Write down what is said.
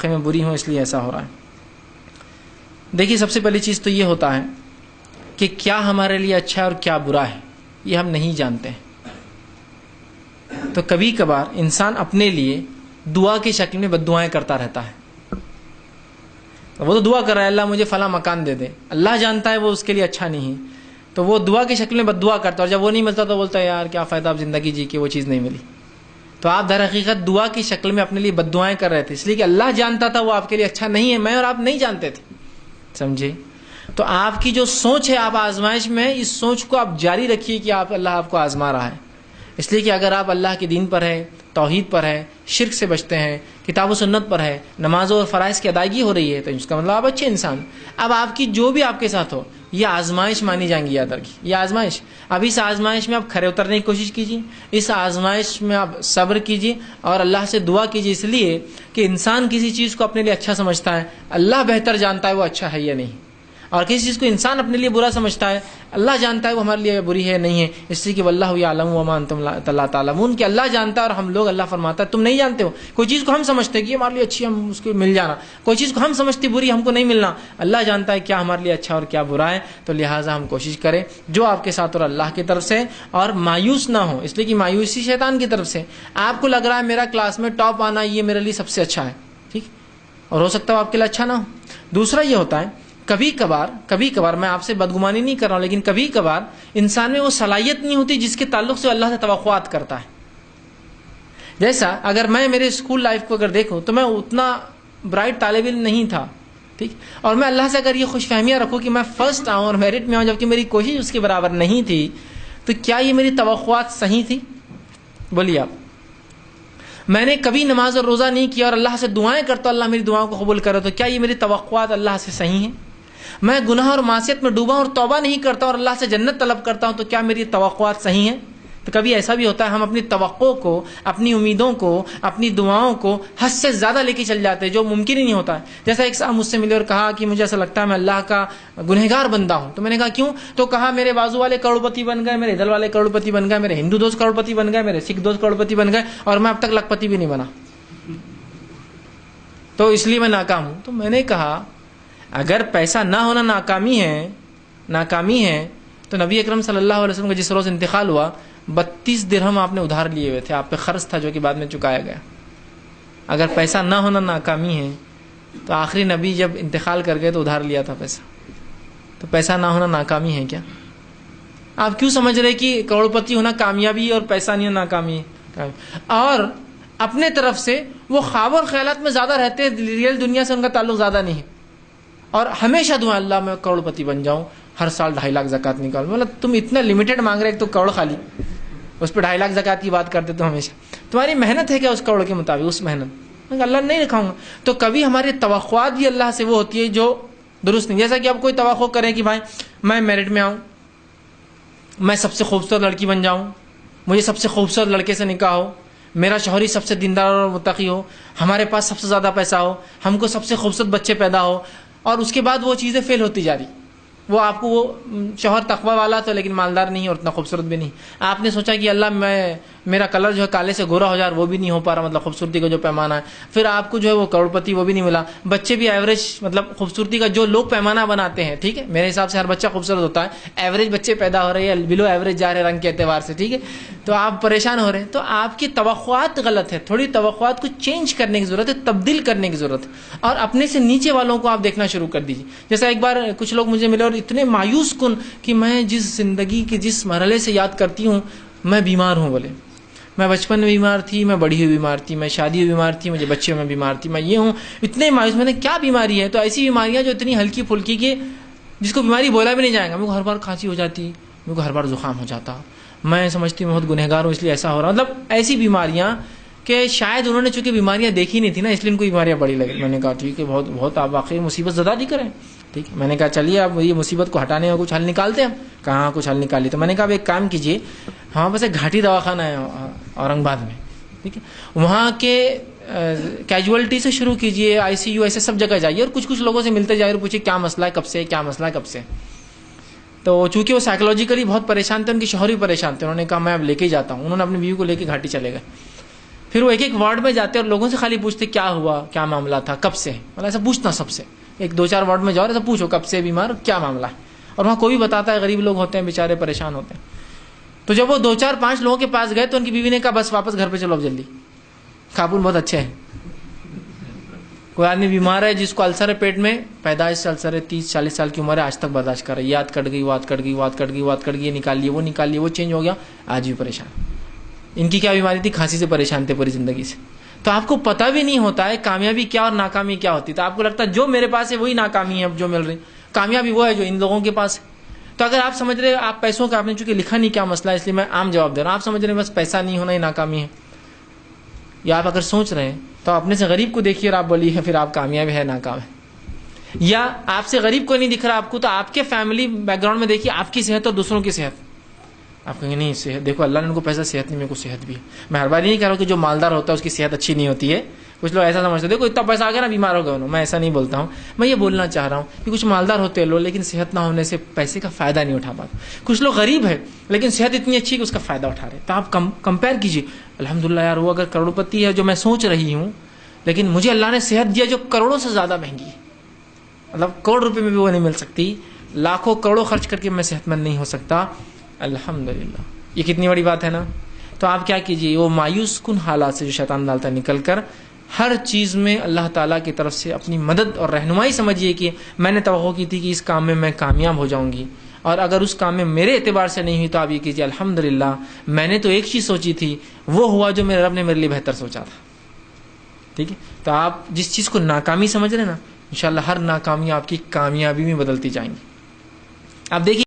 علاقے میں بری ہوں اس لیے ایسا ہو رہا ہے. دیکھیے سب سے پہلی چیز تو یہ ہوتا ہے کہ کیا ہمارے لیے اچھا ہے اور کیا برا ہے یہ ہم نہیں جانتے ہیں. تو کبھی کبھار انسان اپنے لیے دعا کی شکل میں بد دعائیں کرتا رہتا ہے. وہ تو دعا کر رہا ہے اللہ مجھے فلاں مکان دے دے, اللہ جانتا ہے وہ اس کے لیے اچھا نہیں ہے, تو وہ دعا کی شکل میں بد دعا کرتا ہے, اور جب وہ نہیں ملتا تو بولتا ہے یار کیا فائدہ اب زندگی جی کے وہ چیز نہیں ملی. تو آپ در حقیقت دعا کی شکل میں اپنے لیے بد دعائیں کر رہے تھے, اس لیے کہ اللہ جانتا تھا وہ آپ کے لیے اچھا نہیں ہے, میں اور آپ نہیں جانتے تھے. سمجھے؟ تو آپ کی جو سوچ ہے آپ آزمائش میں, اس سوچ کو آپ جاری رکھیے کہ اللہ آپ کو آزما رہا ہے. اس لیے کہ اگر آپ اللہ کے دین پر ہے, توحید پر ہے, شرک سے بچتے ہیں, کتاب و سنت پر ہے, نمازوں اور فرائض کی ادائیگی ہو رہی ہے, تو اس کا مطلب آپ اچھے انسان. اب آپ کی جو بھی آپ کے ساتھ ہو یہ آزمائش مانی جائیں گی, یاد رکھیے یہ آزمائش. اب اس آزمائش میں آپ کھڑے اترنے کی کوشش کیجیے, اس آزمائش میں آپ صبر کیجیے اور اللہ سے دعا کیجیے, اس لیے کہ انسان کسی چیز کو اپنے لیے اچھا سمجھتا ہے, اللہ بہتر جانتا ہے وہ اچھا ہے یا نہیں. اور کسی چیز کو انسان اپنے لیے برا سمجھتا ہے, اللہ جانتا ہے وہ ہمارے لیے بری ہے نہیں ہے. اس لیے کہ واللہ یعلم وما انتم لا تعلمون, کہ اللہ جانتا ہے اور ہم لوگ, اللہ فرماتا ہے تم نہیں جانتے ہو. کوئی چیز کو ہم سمجھتے ہیں کہ ہمارے لیے اچھی ہم اس کو مل جانا, کوئی چیز کو ہم سمجھتے بری ہم کو نہیں ملنا. اللہ جانتا ہے کیا ہمارے لیے اچھا اور کیا برا ہے. تو لہٰذا ہم کوشش کریں جو آپ کے ساتھ اور اللہ کی طرف سے, اور مایوس نہ ہو, اس لیے کہ مایوسی شیطان کی طرف سے. آپ کو لگ رہا ہے میرا کلاس میں ٹاپ آنا یہ میرے لیے سب سے اچھا ہے, ٹھیک, اور ہو سکتا ہے آپ کے لیے اچھا نہ ہو. دوسرا یہ ہوتا ہے کبھی کبھار میں آپ سے بدگمانی نہیں کر رہا ہوں, لیکن کبھی کبھار انسان میں وہ صلاحیت نہیں ہوتی جس کے تعلق سے اللہ سے توقعات کرتا ہے. جیسا اگر میں میرے اسکول لائف کو اگر دیکھوں تو میں اتنا برائٹ طالب علم نہیں تھا, ٹھیک, اور میں اللہ سے اگر یہ خوش فہمیاں رکھوں کہ میں فرسٹ آؤں اور میرٹ میں آؤں جبکہ میری کوشش اس کے برابر نہیں تھی, تو کیا یہ میری توقعات صحیح تھی؟ بولیے آپ. میں نے کبھی نماز اور روزہ نہیں کیا اور اللہ سے دعائیں کرتا اللہ میری دعاؤں کو قبول کرے, تو کیا یہ میری توقعات اللہ سے صحیح ہیں؟ میں گناہ اور معصیت میں ڈوبا اور توبہ نہیں کرتا اور اللہ سے جنت طلب کرتا ہوں, تو کیا میری توقعات صحیح ہیں؟ تو کبھی ایسا بھی ہوتا ہے ہم اپنی توقع کو, اپنی امیدوں کو, اپنی دعاؤں کو حد سے زیادہ لے کے چل جاتے ہیں, جو ممکن ہی نہیں ہوتا ہے. جیسا ایک صاحب مجھ سے ملے اور کہا کہ مجھے ایسا لگتا ہے میں اللہ کا گنہگار بندہ ہوں. تو میں نے کہا کیوں؟ تو کہا میرے بازو والے کروڑپتی بن گئے, میرے ادھر والے کروڑپتی بن گئے, میرے ہندو دوست کروڑپتی بن گئے, میرے سکھ دوست کروڑپتی بن گئے, اور میں اب تک لکھپتی بھی نہیں بنا, تو اس لیے میں ناکام ہوں. تو میں نے کہا اگر پیسہ نہ ہونا ناکامی ہے تو نبی اکرم صلی اللہ علیہ وسلم کا جس روز انتقال ہوا 32 درہم آپ نے ادھار لیے ہوئے تھے, آپ پہ خرچ تھا جو کہ بعد میں چکایا گیا. اگر پیسہ نہ ہونا ناکامی ہے تو آخری نبی جب انتقال کر گئے تو ادھار لیا تھا پیسہ, تو پیسہ نہ ہونا ناکامی ہے کیا؟ آپ کیوں سمجھ رہے کہ کروڑپتی ہونا کامیابی اور پیسہ نہیں ہونا ناکامی ہے؟ اور اپنے طرف سے وہ خواب اور خیالات میں زیادہ رہتے ہیں, ریئل دنیا سے ان کا تعلق زیادہ نہیں ہے, اور ہمیشہ دعا اللہ میں کروڑپتی بن جاؤں, ہر سال 2.5 لاکھ زکوٰۃ نکالوں. مطلب تم اتنا لمیٹڈ مانگ رہے, ایک تو کروڑ خالی, اس پہ 2.5 لاکھ زکوٰۃ کی بات کرتے تو ہمیشہ تمہاری محنت ہے کیا اس کروڑ کے مطابق؟ اس محنت اللہ نہیں دکھاؤں گا. تو کبھی ہماری توقعات بھی اللہ سے وہ ہوتی ہے جو درست نہیں. جیسا کہ آپ کوئی توقع کریں کہ بھائی میں میرٹ میں آؤں, میں سب سے خوبصورت لڑکی بن جاؤں, مجھے سب سے خوبصورت لڑکے سے نکاح ہو, میرا شوہری سب سے دیندار اور متقی ہو, ہمارے پاس سب سے زیادہ پیسہ ہو, ہم کو سب سے خوبصورت بچے پیدا ہو, اور اس کے بعد وہ چیزیں فیل ہوتی جا رہی. وہ آپ کو وہ شوہر تقوی والا تو لیکن مالدار نہیں اور اتنا خوبصورت بھی نہیں. آپ نے سوچا کہ اللہ میرا کلر جو ہے کالے سے گورا ہو جائے, وہ بھی نہیں ہو پا رہا, مطلب خوبصورتی کا جو پیمانہ ہے. پھر آپ کو جو ہے وہ کروڑپتی وہ بھی نہیں ملا, بچے بھی ایوریج, مطلب خوبصورتی کا جو لوگ پیمانہ بناتے ہیں, ٹھیک ہے, میرے حساب سے ہر بچہ خوبصورت ہوتا ہے, ایوریج بچے پیدا ہو رہے ہیں, بلو ایوریج جا رہے رنگ کے اعتبار سے, ٹھیک ہے, تو آپ پریشان ہو رہے ہیں. تو آپ کی توقعات غلط ہے, تھوڑی توقعات کو چینج کرنے کی ضرورت ہے, تبدیل کرنے کی ضرورت ہے, اور اپنے سے نیچے والوں کو آپ دیکھنا شروع کر دیجیے. جیسا ایک بار کچھ لوگ مجھے ملے اور اتنے مایوس کن کہ میں جس زندگی کے جس مرحلے سے یاد کرتی ہوں میں بیمار ہوں. بولے میں بچپن میں بیمار تھی, میں بڑی ہوئی بیمار تھی, میں شادی ہوئی بیمار تھی, مجھے بچے میں بیمار تھی, میں یہ ہوں. اتنے مایوس. میں نے کیا بیماری ہے؟ تو ایسی بیماریاں جو اتنی ہلکی پھلکی کہ جس کو بیماری بولا بھی نہیں جائے گا. میرے کو ہر بار کھانسی ہو جاتی, میرے کو ہر بار زکام ہو جاتا, میں سمجھتی ہوں بہت گنہگار ہوں اس لیے ایسا ہو رہا. مطلب ایسی بیماریاں کہ شاید انہوں نے چونکہ بیماریاں دیکھی نہیں تھی نا, اس لیے ان کو بیماریاں بڑی لگی. میں نے کہا ٹھیک ہے, بہت بہت آپ واقعی مصیبت زدہ نہیں کریں, ٹھیک ہے. میں نے کہا چلیے اب یہ مصیبت کو ہٹانے کا کچھ حل نکالتے ہیں. کہاں کچھ حل نکالی. تو میں نے کہا اب ایک کام کیجیے, ہمارے پاس ایک گھاٹی دواخانہ ہے اورنگ آباد میں, ٹھیک ہے, وہاں کے کیجولیٹی سے شروع کیجیے, ICU ایسے سب جگہ جائیے اور کچھ لوگوں سے ملتے جائیے اور پوچھیے کیا مسئلہ ہے, کب سے, کیا مسئلہ ہے, کب سے. تو چونکہ وہ سائیکولوجیکلی بہت پریشان تھے, ان کے شوہر بھی پریشان تھے, انہوں نے کہا میں اب لے کے ہی جاتا ہوں. انہوں نے اپنی بیوی کو لے کے گھاٹی چلے گئے. پھر وہ ایک ایک وارڈ میں جاتے اور لوگوں سے خالی پوچھتے کیا ہوا, کیا معاملہ تھا, کب سے, مطلب ایسا پوچھنا سب سے, ایک 2-4 وارڈ میں جاؤ ایسا پوچھو کب سے بیمار, کیا معاملہ ہے. اور وہاں کوئی بھی بتاتا ہے, غریب لوگ ہوتے ہیں بیچارے پریشان ہوتے ہیں. تو جب وہ 2-4-5 لوگوں کے پاس گئے تو ان کی بیوی نے کہا بس واپس گھر پہ چلو اب جلدی, قابل بہت اچھے ہیں. کوئی آدمی بیمار ہے جس کو السر ہے پیٹ میں, پیدائش سے السر ہے, 30-40 سال کی عمر ہے, آج تک برداشت کر رہا ہے, یاد کٹ گئی, وات کٹ گئی, وات کٹ گئی, وات کٹ گئی, یہ نکال لیے, وہ نکال لیے, وہ چینج ہو گیا, آج بھی پریشان. ان کی کیا بیماری تھی, کھانسی سے پریشان تھے پوری زندگی سے. تو آپ کو پتہ بھی نہیں ہوتا ہے کامیابی کیا اور ناکامی کیا ہوتی. تو آپ کو لگتا ہے جو میرے پاس ہے وہی ناکامی ہے اب جو مل رہی, کامیابی وہ ہے جو ان لوگوں کے پاس ہے. تو اگر آپ سمجھ رہے آپ پیسوں کا, آپ نے چونکہ لکھا نہیں کیا مسئلہ ہے اس لیے میں عام جواب دے رہا ہوں, آپ سمجھ رہے ہیں بس پیسہ نہیں ہونا ہی ناکامی ہے, یا آپ اگر سوچ رہے ہیں تو اپنے سے غریب کو دیکھیے اور آپ بولیے پھر آپ کامیاب ہے ناکام ہے. یا آپ سے غریب کوئی نہیں دکھ رہا آپ کو, تو آپ کے فیملی بیک گراؤنڈ میں دیکھیے آپ کی صحت اور دوسروں کی صحت. آپ کہیں گے نہیں صحت دیکھو اللہ نے ان کو پیسہ صحت نہیں, میرے کو صحت بھی ہے. میں ہر بار نہیں کہہ رہا ہوں کہ جو مالدار ہوتا ہے اس کی صحت اچھی نہیں ہوتی ہے. کچھ لوگ ایسا سمجھتے ہیں دیکھو اتنا پیسہ آ گیا نا بیمار ہو گئے انہوں, میں ایسا نہیں بولتا ہوں. میں یہ بولنا چاہ رہا ہوں کہ کچھ مالدار ہوتے ہیں لوگ لیکن صحت نہ ہونے سے پیسے کا فائدہ نہیں اٹھا پاتے. کچھ لوگ غریب ہیں لیکن صحت اتنی اچھی کہ اس کا فائدہ اٹھا رہے. تو آپ کمپیئر کیجیے, الحمدللہ یار وہ اگر کروڑپتی ہے جو میں سوچ رہی ہوں, لیکن مجھے اللہ نے صحت دیا جو کروڑوں سے زیادہ مہنگی ہے, مطلب کروڑ روپے میں بھی وہ نہیں مل سکتی, لاکھوں کروڑوں خرچ کر کے میں صحت مند نہیں ہو سکتا, الحمدللہ. یہ کتنی بڑی بات ہے نا. تو آپ کیا کیجیے, وہ مایوس کن حالات سے جو شیطان ڈالتا ہے نکل کر ہر چیز میں اللہ تعالیٰ کی طرف سے اپنی مدد اور رہنمائی سمجھیے کہ میں نے توقع کی تھی کہ اس کام میں کامیاب ہو جاؤں گی, اور اگر اس کام میں میرے اعتبار سے نہیں ہوئی تو آپ یہ کیجیے الحمدللہ میں نے تو ایک چیز سوچی تھی وہ ہوا جو میرے رب نے میرے لیے بہتر سوچا تھا. ٹھیک ہے. تو آپ جس چیز کو ناکامی سمجھ رہے ہیں نا, انشاءاللہ ہر ناکامی آپ کی کامیابی میں بدلتی جائیں گی. آپ دیکھیے